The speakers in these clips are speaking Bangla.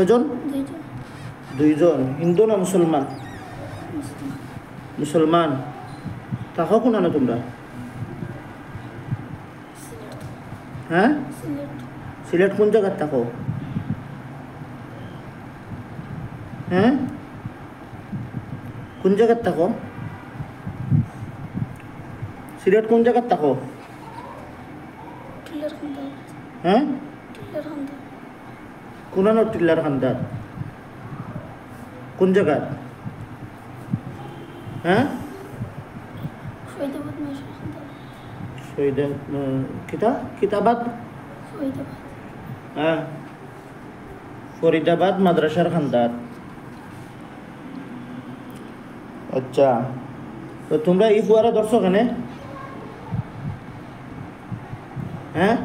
কয়জন? দুইজন। দুইজন। হিন্দু না মুসলমান? মুসলিম। মুসলমান। থাকো কোনানো তোমরা? সিলেট। হ্যাঁ, সিলেট। সিলেট কোন জায়গায় থাকো? হ্যাঁ, কোন জায়গায় থাকো? সিলেট কোন জায়গায় থাকো? টিলার খান্দার। হ্যাঁ, টিলার খান্দার। কোনানো টিল্লার খান্দার কোন জায়গায়? হ্যাঁ, ফরিদাবাদ মাসের খান্দার। শহীদ কিতাবাদ। ফরিদাবাদ। হ্যাঁ, ফরিদাবাদ মাদ্রাসার খান্দার। আচ্ছা, তো তোমরা এই ফুয়ারা ধরছো কেনে? হ্যাঁ,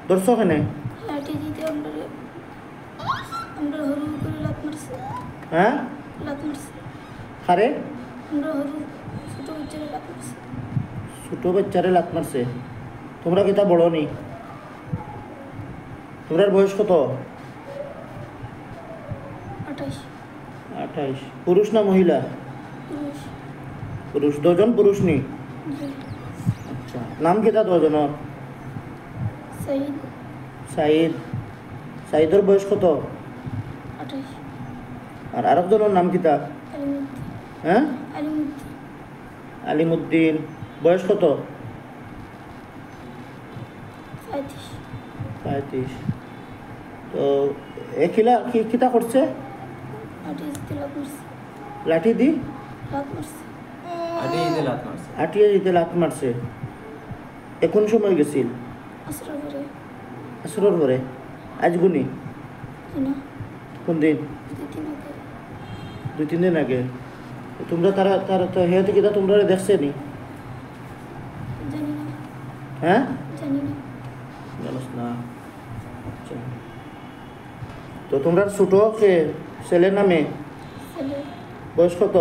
ধরছো কেনে? লাঠি দিতে আমরা হরু করে লাত মারছি। হ্যাঁ, লাত মারছি। খারে আমরা হরু ছোট বাচ্চারা লাত মারছি। ছোটো বাচ্চারে লাত মারছে। তোমরা কিতা বড় নি? তোমরার বয়স কত? 28। 28। পুরুষ না মহিলা? পুরুষ। পুরুষ। দুজন পুরুষ নি? জি। আচ্ছা, নাম কিতা দুজনের? সাইদ। সাইদ। সাইদর বয়স কত? 28। আর আরেকজনের নাম কিতা? আলিমুদ্দিন। হ্যাঁ, আলিমুদ্দিন। আলিমুদ্দিন। বয়স কত? 35। 35। তো একিলা কিতা করছে? লাঠি দিতে লাত মারছি। লাঠি দি লাত মারছি। আটিয়ে দিতে লাত মারছে। এখন সময় গেছিল? আসর পরে। আসরের পরে। আজ গুনি না, কোন দিন? 2 দিন আগে। 2-3 দিন আগে। তো তোমরা তারা তারা তো হেঁটে কিতা তোমরা দেখছে নি? জানি না। হ্যাঁ, জানি না। জানোস না। আচ্ছা, তো তোমরা ছোট কে ছেলে না মেয়ে? ছেলে। বয়স কত?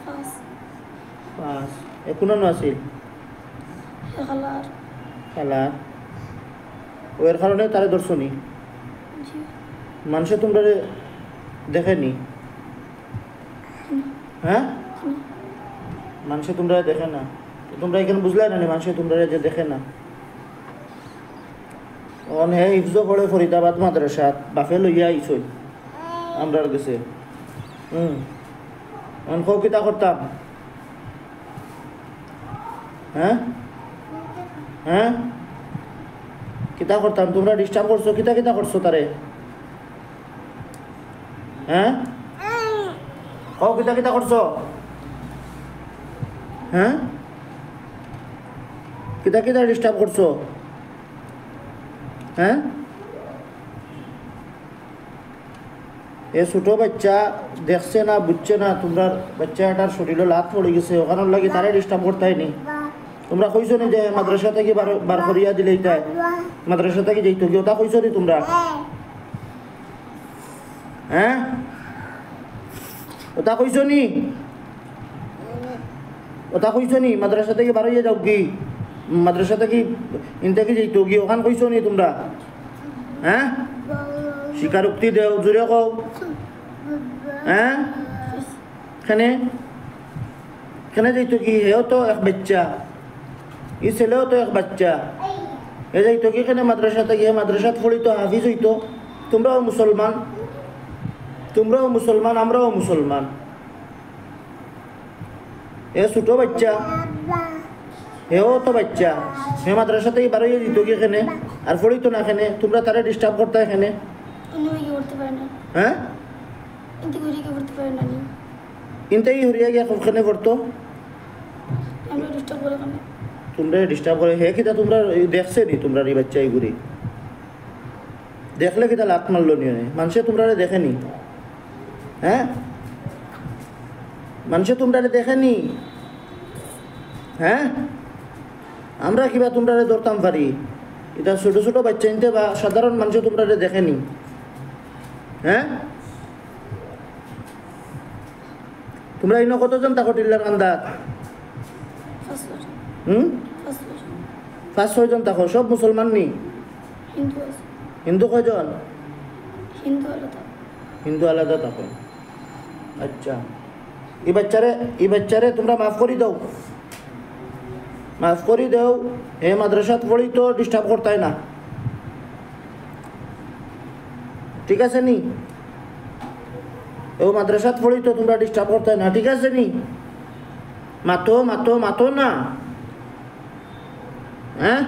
5। 5। এখনো আছিল খালার। খেলা? ওর কারণে তারা দর্শনী জি। মানুষে তোমরা দেখেনি? হ্যাঁ, মানুষে তোমরা দেখে না। তো তোমরা এখানে বুঝলে না মানুষে তোমরা যে দেখে না। অন হে ইফজো পড়ে ফরিদাবাদ মাদ্রাসাত বাফে লইয়া আইসই আমরার গেছে। অন কো কিতা করতাম? হ্যাঁ, হ্যাঁ, কিতা করতাম? তোমরা ডিস্টার্ব করছো, কিতা কিতা করছো তারে? হ্যাঁ, কও কিতা কিতা করছো? হ্যাঁ, কিতা কিতা ডিস্টার্ব করছো? হ্যাঁ, এ ছোটো বাচ্চা দেখছে না, বুঝছে না তোমরা বাচ্চাটার শরীরে লাত পড়ে গেছে, ওখানে লাগি তারে ডিস্টার্ব করতে নি। তোমরা কইছো নি যে মাদ্রাসা থেকে বার করিয়া দিলে তাই মাদ্রাসা থেকে যাইতো কি? ওটা কইছো নি তোমরা? হ্যাঁ, ওটা কইছো নি? ওটা কইছো নি মাদ্রাসা থেকে বার হইয়া যাও কি? মাদ্রাসা থেকে ইনটাকে যাইতো কি? ওখান কইছো নি তোমরা? হ্যাঁ, স্বীকারোক্তি দেও, জোরে কও। হ্যাঁ, এখানে এখানে যাইতো কি? হেও তো এক বাচ্চা, ই ছেলেও তো এক বাচ্চা। এ যাইতো কি এখানে মাদ্রাসা থেকে? মাদ্রাসাত পড়িতো, হাফিজ হইতো। তোমরাও মুসলমান, তোমরাও মুসলমান, আমরাও মুসলমান। এ ছোটো বাচ্চা, হেও তো বাচ্চা, হে মাদ্রাসা থেকে বার হইয়া দিত কি এখানে? আর পড়িতো না এখানে? তোমরা তারা ডিস্টার্ব করতে এখানে? অন্য করতে পারে না। হ্যাঁ, কিন্তু ঘুরে কি করতে পারে না। ইনটাই হরিয়া গিয়া কখনে পড়তো? আমরা ডিস্টার্ব করে কেন? তোমরা ডিস্টার্ব করে। হে কিতা তোমরা দেখছে নি তোমরা এই বাচ্চা এইগুলি? দেখলে কিতা লাত মারলো নি? মানুষে তোমরা দেখেনি? হ্যাঁ, মানুষে তোমরা দেখেনি? হ্যাঁ, আমরা কিবা তোমরা ধরতাম পারি? এটা ছোটো ছোটো বাচ্চা নিতে বা সাধারণ মানুষে তোমরা দেখেনি? হ্যাঁ, তোমরা ইনো কতজন থাকো টিল্লার কান্দাত? 5-6 জন থাকো, সব মুসলমান নি? হিন্দু আছে, হিন্দু কয়জন? হিন্দু আলাদা। হিন্দু আলাদা থাকো। আচ্ছা, এই বাচ্চারে তোমরা মাফ করে দাও, মাফ করে দাও। হে মাদ্রাসাত পড়ি তো ডিস্টার্ব করতাই না, ঠিক আছে নি? ও মাদ্রাসাত পড়ি তো তোমরা ডিস্টার্ব করতাই না, ঠিক আছে নি? মাতো মাতো মাতো না, হ্যাঁ?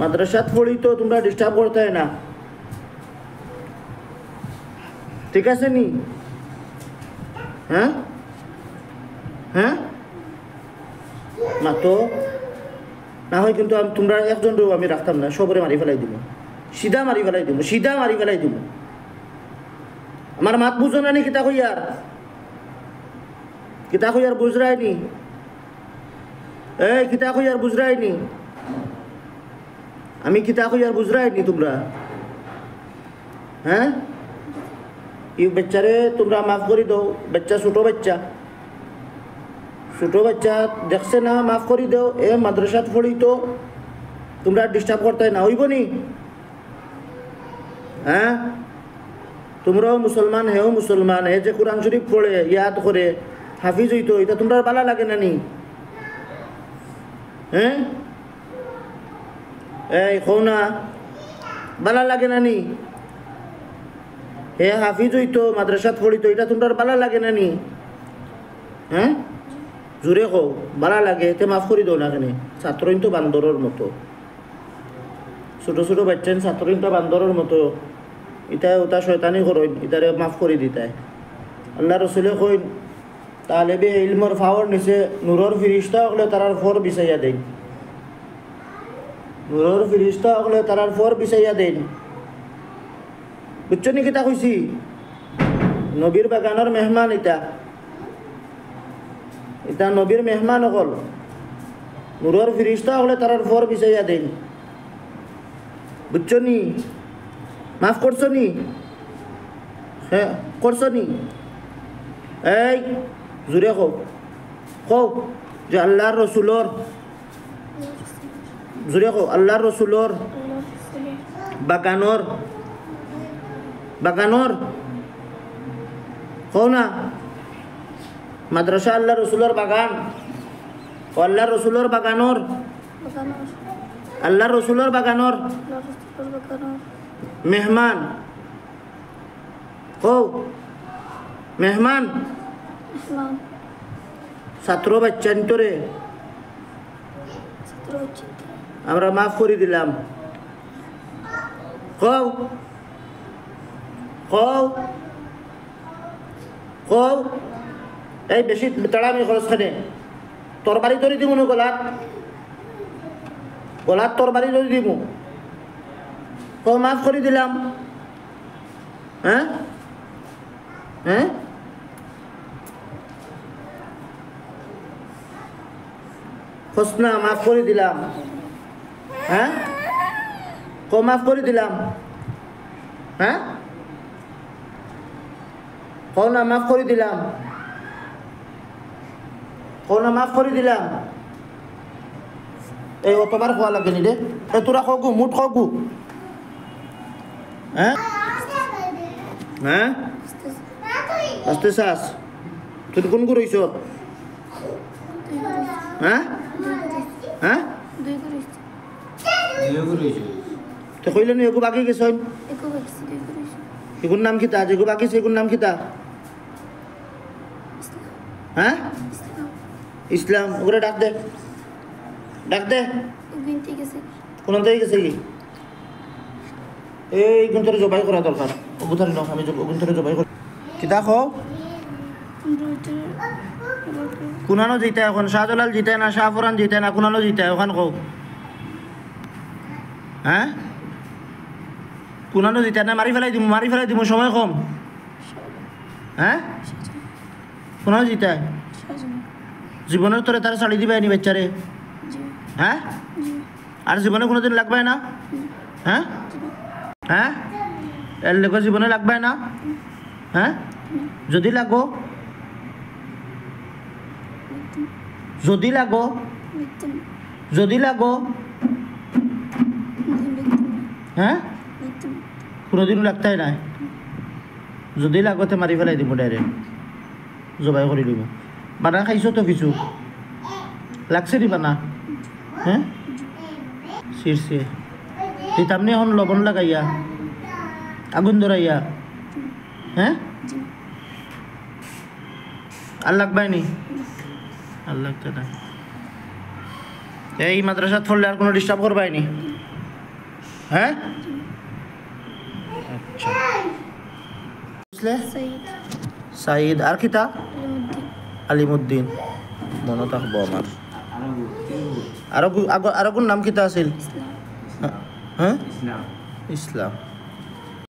মাদ্রাসাত পড়ি তো তোমরা ডিস্টার্ব করতাই না, ঠিক আছে নি? হ্যাঁ হ্যাঁ, মাতো না হয় কিন্তু তোমরা একজনও আমি রাখতাম না, সবরে মারি ফেলাই দিব, সিধা মারি ফেলাই দিব, সিধা মারি ফেলাই দিব। আমার মাত বুঝো না নি? কিতা কইয়ার, কিতা কইয়ার বুঝরাই নি? এই কিতা কইয়ার বুঝরাই নি? আমি কিতা কইয়ার বুঝরাই নি তোমরা? হ্যাঁ, এই বাচ্চারে তোমরা মাফ করে দাও। বাচ্চা ছোট বাচ্চা, ছোট বাচ্চা দেখছে না, মাফ করে দাও। এ মাদ্রাসাত পড়ি তো তোমরা ডিস্টার্ব করতে না, হইব নি? হ্যাঁ, তোমরাও মুসলমান, হেও মুসলমান। হে যে কোরআন শরীফ পড়ে ইয়াদ করে হাফিজ হইতো, এটা তোমরা ভালো লাগে না নি? হ্যাঁ, এই কও না, ভালো লাগে না নি? হে হাফিজ হইতো, মাদ্রাসাত পড়িতো, এটা তোমরা ভালো লাগে না নি? হ্যাঁ, জোরে কও, ভালো লাগে। এতে মাফ করে দাও না কেন? ছাত্রইন তো বান্দরের মতো, ছোট ছোট বাচ্চান ছাত্রইন তো বান্দরের মতো। এটা ওটা শয়তানি করইন, এটারে মাফ করে দিতায়। আল্লাহ রসুলে কইন, তালেবে ইলমর ফাওয়ার নিচে নূরর ফিরিস্তা হলে তারার ফর বিছাইয়া দেন, নূরর ফিরিস্তা হলে তারার ফর বিছাইয়া দেন। বুঝছো নি কিতা কইছি? নবীর বাগানের মেহমান এটা, এটা নবীর মেহমান অকল। নূরর ফিরিস্তা হলে তারার ফর বিছাইয়া দেন। বুঝছো নি? মাফ করছো নি? হ্যাঁ করছো নি? এই জোরে কও, কও যে আল্লাহর রসুলর, জোরে কও, আল্লাহর রসুলর বাগানর, বাগানর কও না। মাদ্রাসা আল্লাহ রসুলর বাগান, ও আল্লাহ রসুলর বাগানর, আল্লাহ রসুলর বাগানর মেহমান, কও মেহমান। ছাত্র বাচ্চা নিতরে আমরা মাফ করে দিলাম, কও কও কও। এই বেশি তাড়ামি খরচ খানে, তরবারি ধরে দিব না গলাত, গলাত তরবারি ধরে দিব। কও মাফ করে দিলাম। হ্যাঁ হ্যাঁ, হোসনা মাফ করে দিলাম। হ্যাঁ, কও মাফ করে দিলাম। হ্যাঁ, কও না মাফ করে দিলাম, কও না মাফ করে দিলাম। এই অতবার খোয়া লাগে নি রে, এ তোরা খগু মুঠ খগু। হ্যাঁ হ্যাঁ, আস্তে শ্বাস। তুই কোন করইছ? হ্যাঁ হ্যাঁ, তো কইলে নি এগু বাকি গেছ? এগুর নাম কিতা? যেগু বাকি সেগুর নাম কিতা? হ্যাঁ, ইসলাম। ওগুলো ডাক দে, ডাক দে। কোন থেকে গেছে কি? এই গুন্তরে জবাই করা দরকার। ওগুতারে নাও, আমি গুন্তরে জবাই করি। কিতা কও? কুনানো জিতা এখন? শাহজালাল জিতা না শাহফরান জিতা না কুনানো জিতা? ওখান কও। হ্যাঁ, কুনানো জিতা না? মারি ফেলাই দিব, মারি ফেলাই দিব, সময় কম। হ্যাঁ, কুনানো জিতা? জীবনের তোরে তারা ছাড়ি দিবে নি বাচ্চারে? হ্যাঁ, আর জীবনে কোনোদিন লাগবে না? হ্যাঁ হ্যাঁ, এর লোক জীবনে লাগবে না? হ্যাঁ, যদি লাগো যদি লাগো মিথ্যা না। যদি লাগো মিথ্যা না। হ্যাঁ মিথ্যা না। কোনোদিনও লাগতাই নাই যদি লাগতে মারি ফেলাই দিব ডাইরেক্ট জবাই করে দিব বানা খাইছো তো কিছু লাগছে নি বানা হ্যাঁ শীর্ষে দিতামনি এখন লবণ লাগাইয়া আগুন ধরাইয়া হ্যাঁ জি। আর লাগবাই নি আর লাগতে না এই মাদ্রাসাত পড়লে আর কোনো ডিস্টার্ব করবাই নি হ্যাঁ আচ্ছা বুঝলে সাইদ সাইদ আর কিতা আলিমউদ্দিন আলিমুদ্দিন মনে থাকবো আমার আর কোন নাম কিতা আছিল ইসলাম হ্যাঁ ইসলাম ইসলাম